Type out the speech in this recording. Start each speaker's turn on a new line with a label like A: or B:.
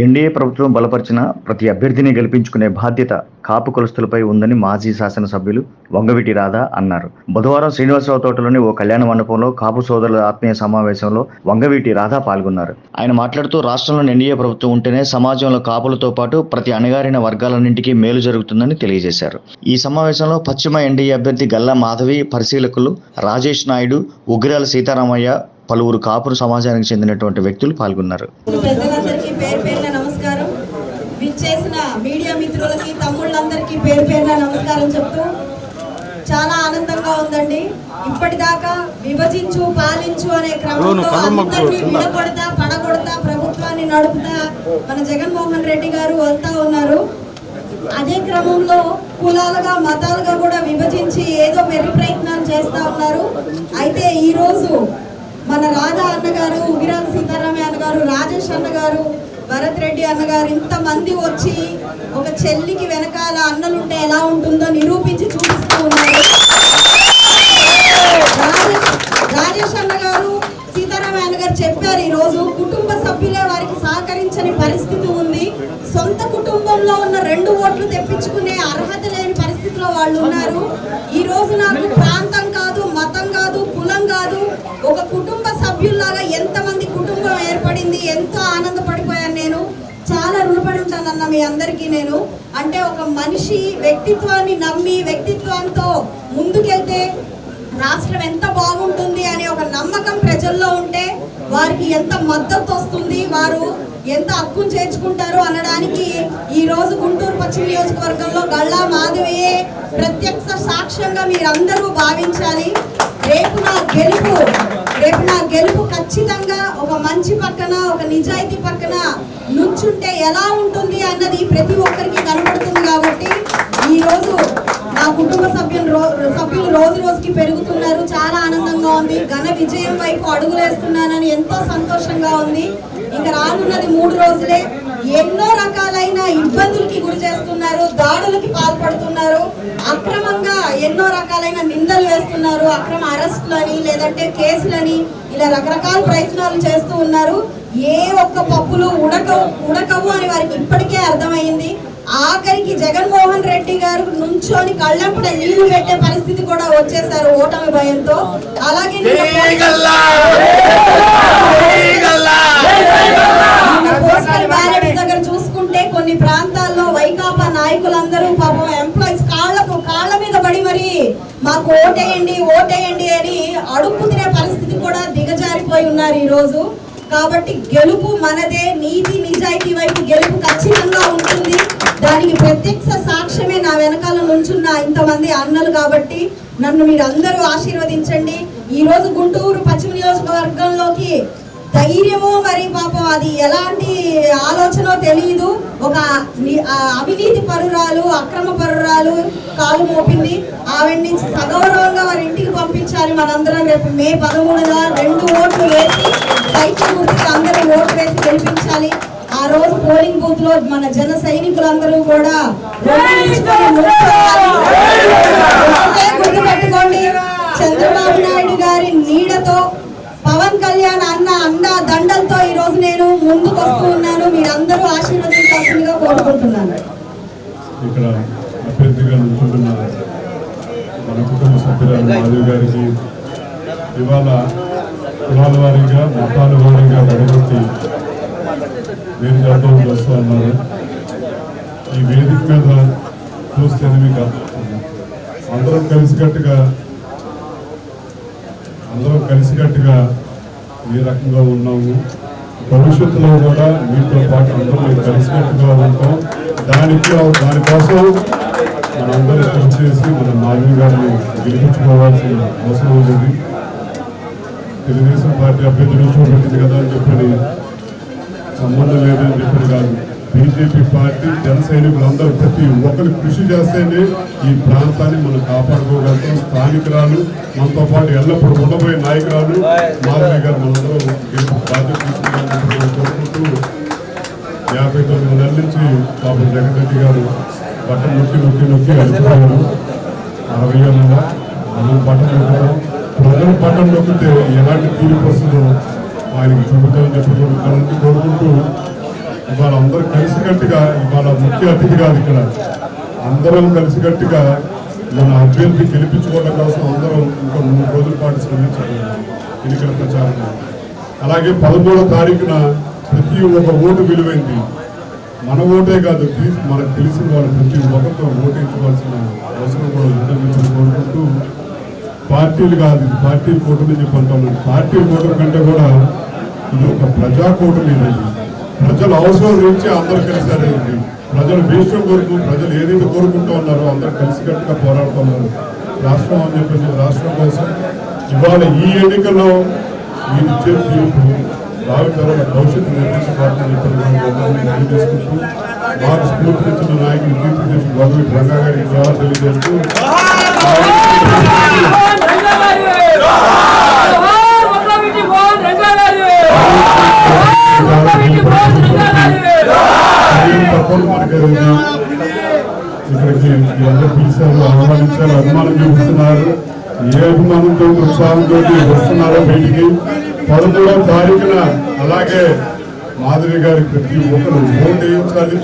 A: NDA ప్రభుత్వం బలపరిచిన ప్రతి అభ్యర్థిని గెలిపించుకునే బాధ్యత కాపు కులస్తులపై ఉందని మాజీ శాసనసభ్యులు వంగవీటి రాధా అన్నారు. బుధవారం శ్రీనివాసరావు తోటలోని ఓ కళ్యాణ మండపంలో కాపు సోదరుల ఆత్మీయ సమావేశంలో వంగవీటి రాధా పాల్గొన్నారు. ఆయన మాట్లాడుతూ రాష్ట్రంలో ఎన్డీఏ ప్రభుత్వం ఉంటేనే సమాజంలో కాపులతో పాటు ప్రతి అణగారిన వర్గాలన్నింటికీ మేలు జరుగుతుందని తెలియజేశారు. ఈ సమావేశంలో పశ్చిమ ఎన్డీఏ అభ్యర్థి గల్లా మాధవి, పరిశీలకులు రాజేష్ నాయుడు, ఉగ్రాల సీతారామయ్య, పలువురు కాపురు సమాజానికి చెందినటువంటి వ్యక్తులు పాల్గొన్నారు.
B: పెద్దలందరికీ పేరు పేరున నమస్కారం. విచ్చేసిన మీడియా మిత్రులకి, తమ్ముళ్ళందరికీ పేరు పేరున నమస్కారం చెప్తూ చాలా ఆనందంగా ఉందండి. ఇప్పటిదాకా విభజించు పాలించు అనే క్రమంలో అందరినీ విడగొడతా పడగొడతా ప్రభుత్వాన్ని నడుపుతా మన జగన్మోహన్ రెడ్డి గారు వెళ్తా ఉన్నారు. అదే క్రమంలో కులాలుగా మతాలుగా కూడా విభజించి ఏదో వెర్రి ప్రయత్నాలు చేస్తా ఉన్నారు. అయితే ఈరోజు మన రాధా అన్నగారు, ఉగిరాల సీతారామయ్య అన్నగారు, రాజేష్ అన్నగారు, భరత్ రెడ్డి అన్నగారు ఇంతమంది వచ్చి ఒక చెల్లికి వెనకాల అన్నలుంటే ఎలా ఉంటుందో నిరూపించి చూపిస్తూ ఉన్నారు. రాజేష్ అన్నగారు, సీతారామయ్య అన్నగారు చెప్పారు, ఈరోజు కుటుంబ సభ్యులే వారికి సహకరించని పరిస్థితి ఉంది. సొంత కుటుంబంలో ఉన్న 2 ఓట్లు తెప్పించుకునే అర్హత లేని పరిస్థితిలో వాళ్ళు ఉన్నారు. ఈ రోజు నాకు ప్రాంతం కాదు, మతం కాదు, కులం కాదు, ఒక కుటుంబ సభ్యుల్లాగా ఎంతమంది కుటుంబం ఏర్పడింది, ఎంతో ఆనందపడిపోయాను. నేను చాలా రుణపడి ఉంటానన్న మీ అందరికీ. నేను అంటే ఒక మనిషి వ్యక్తిత్వాన్ని నమ్మి వ్యక్తిత్వంతో ముందుకెళ్తే రాష్ట్రం ఎంత బాగుంటుంది అనే ఒక నమ్మకం ప్రజల్లో ఉంటే వారికి ఎంత మద్దతు వస్తుంది, వారు ఎంత హక్కును చేర్చుకుంటారు అనడానికి ఈ రోజు గుంటూరు పశ్చిమ నియోజకవర్గంలో గల్లా మాధవియే ప్రత్యక్ష సాక్ష్యంగా మీరందరూ భావించాలి. రేపు నా గెలుపు ఖచ్చితంగా ఒక మంచి పక్కన, ఒక నిజాయితీ పక్కన నుంచుంటే ఎలా ఉంటుంది అన్నది ప్రతి ఒక్కరికి కనబడుతుంది. కాబట్టి ఈ రోజు నా కుటుంబ సభ్యులు రోజు రోజుకి పెరుగుతున్నారు. చాలా ఆనందంగా ఉంది. ఘన విజయం వైపు అడుగులేస్తున్నానని ఎంతో సంతోషంగా ఉంది. ఇంకా రానున్నది 3 రోజులే. ఎన్నో రకాలైన ఇబ్బందులకి గురి చేస్తున్నారు, దాడులకి పాల్పడుతున్నారు, అక్రమంగా ఎన్నో రకాలైన నిందలు వేస్తున్నారు, అక్రమ అరెస్టులని లేదంటే కేసులని ఇలా రకరకాల ప్రయత్నాలు చేస్తూ ఉన్నారు. ఏ ఒక్క పప్పులు ఉడకవు అని వారికి ఇప్పటికే అర్థమైంది. ఆఖరికి జగన్మోహన్ రెడ్డి గారు నుంచోని కళ్ళంపట నీళ్లు పెట్టే పరిస్థితి కూడా వచ్చేసారు ఓటమి భయంతో. అలాగే పోస్టల్ బ్యాలెట్స్ దగ్గర చూసుకుంటే కొన్ని ప్రాంతాల్లో వైకాపా నాయకులందరూ పాపం ఎంప్లాయీస్ కాళ్ళ మీద పడి మరి మాకు ఓటేయండి అని అడుక్కు తినే పరిస్థితి కూడా దిగజారిపోయి ఉన్నారు ఈ రోజు. కాబట్టి గెలుపు మనదే. నీతి నిజాయితీ వైపు గెలుపు ఖచ్చితంగా ఉంటుంది. దానికి ప్రత్యక్ష సాక్ష్యమే నా వెనకాల నుంచున్న ఇంతమంది అన్నలు. కాబట్టి నన్ను మీరు అందరూ ఆశీర్వదించండి. ఈ రోజు గుంటూరు పశ్చిమ నియోజకవర్గంలోకి ధైర్యమో మరి పాపం అది ఎలాంటి ఆలోచనో తెలియదు, ఒక అవినీతి పరురాలు, అక్రమ పరురాలు కాలు మోపింది. ఆవిడ్ని సగౌరవంగా వారి ఇంటికి పంపించాలి. మనందరం రేపు మే 13న 2 ఓట్లు వేసి సైకిల్ గుర్తుకి అందరూ ఓటు వేసి గెలిపించాలి. ఆ రోజు పోలింగ్ బూత్ లో మన జన సైనికులందరూ కూడా గుర్తుపెట్టుకోండి, చంద్రబాబు నాయుడు గారి నీడతో, పవన్ కళ్యాణ్ అన్న అండా దండలతో ఈ రోజు నేను ముందుకు వస్తూ ఉన్నాను. మీరందరూ ఆశీర్వదించాల్సిందిగా కోరుకుంటున్నాను.
C: ఇక్కడ అభ్యర్థిగా నుంచుంటున్న మన కుటుంబ సభ్యురాలు మాధవి గారికి ఇవాళ కులాల వారీగా, మతాల వారీగా విడగొట్టి వేరు జాతలు వస్తూ ఉన్నారు. ఈ వేదిక మీద చూస్తే మీకు అందరం కలిసికట్టుగా ఏ రకంగా ఉన్నాము. భవిష్యత్తులో కూడా మీతో పాటు అందరూ కలిసికట్టుగా ఉంటాం. దానికోసం మనందరూ కృషి చేసి మన మాధవి గారిని గెలిపించుకోవాల్సిన అవసరం ఉంది. తెలుగుదేశం పార్టీ అభ్యర్థులు చూపెట్టింది కదా అని చెప్పని సంబంధం లేదని చెప్పని కాదు. బీజేపీ పార్టీ, జన సైనికులందరూ ప్రతి ఒక్కరు కృషి చేస్తేనే ఈ ప్రాంతాన్ని మనం కాపాడుకోగలుగుతాం. స్థానికురాలు, మనతో పాటు ఎల్లప్పుడూ ఉండబోయే నాయకురాలు మాధవి గారు మనందరూ బాధ్యత తీసుకున్నారని కోరుకుంటూ 59 నెలల నుంచి బాబు జగన్ రెడ్డి గారు బట్టలు నొక్కి అలిపోయారు. 60 ఏళ్ళ మనం బట్టలు నొక్కుతాం. ప్రజలు బట్టలు నొక్కితే ఎలాంటి తీర్పు వస్తుందో ఆయనకి చూపుతామని చెప్పి కోరుకుంటూ ఇవాళ అందరూ కలిసికట్టుగా, ఇవాళ ముఖ్య అతిథి కాదు ఇక్కడ, అందరం కలిసికట్టుగా మన అభ్యర్థి గెలిపించుకోవడం కోసం అందరం ఇంకా 3 రోజుల పాటు శ్రమించాలి ఎన్నికల ప్రచారంలో. అలాగే 13వ తారీఖున ప్రతి ఒక్క ఓటు విలువైంది. మన ఓటే కాదు, మనకు తెలిసిన వాళ్ళు ప్రతి ఒక్కరితో ఓటించవలసిన అవసరం కూడా ఉందని కోరుకుంటూ, పార్టీలు కాదు ఇది పార్టీ కూటమి చెప్పి అంటాం. పార్టీ కూటమి కంటే కూడా ఇది ఒక ప్రజా కూటమి. ఇదండి ప్రజల అవసరం నుంచి అందరూ కలిసారండి. ప్రజల భీష్యం కొరకు, ప్రజలు ఏదైతే కోరుకుంటూ ఉన్నారో అందరూ కలిసికట్టుగా పోరాడుతున్నారు రాష్ట్రం అని చెప్పేసి. రాష్ట్రం కోసం ఇవాళ ఈ ఎన్నికల్లో మీరు ఇచ్చే తీర్పు భావితరాల భవిష్యత్తు నిర్మించబడుతుందని తెలియజేసుకుంటూ, మాకు స్ఫూర్తినిచ్చిన నాయకులు కీర్తిదేశం గవర్నమెంట్ రంగా గారికి జవాబు తెలియజేస్తూ తప్పని మనకి ఇక్కడికి అందరూ పిలిచారు, ఆహ్వానించారు, అభిమానం చూపిస్తున్నారు. ఏ అభిమానంతో ఉత్సాహంతో వస్తున్నారో బయటికి. 13వ తారీఖున అలాగే మాధవి గారికి ప్రతి ఒక్కరు ఓటు వేయించాలి.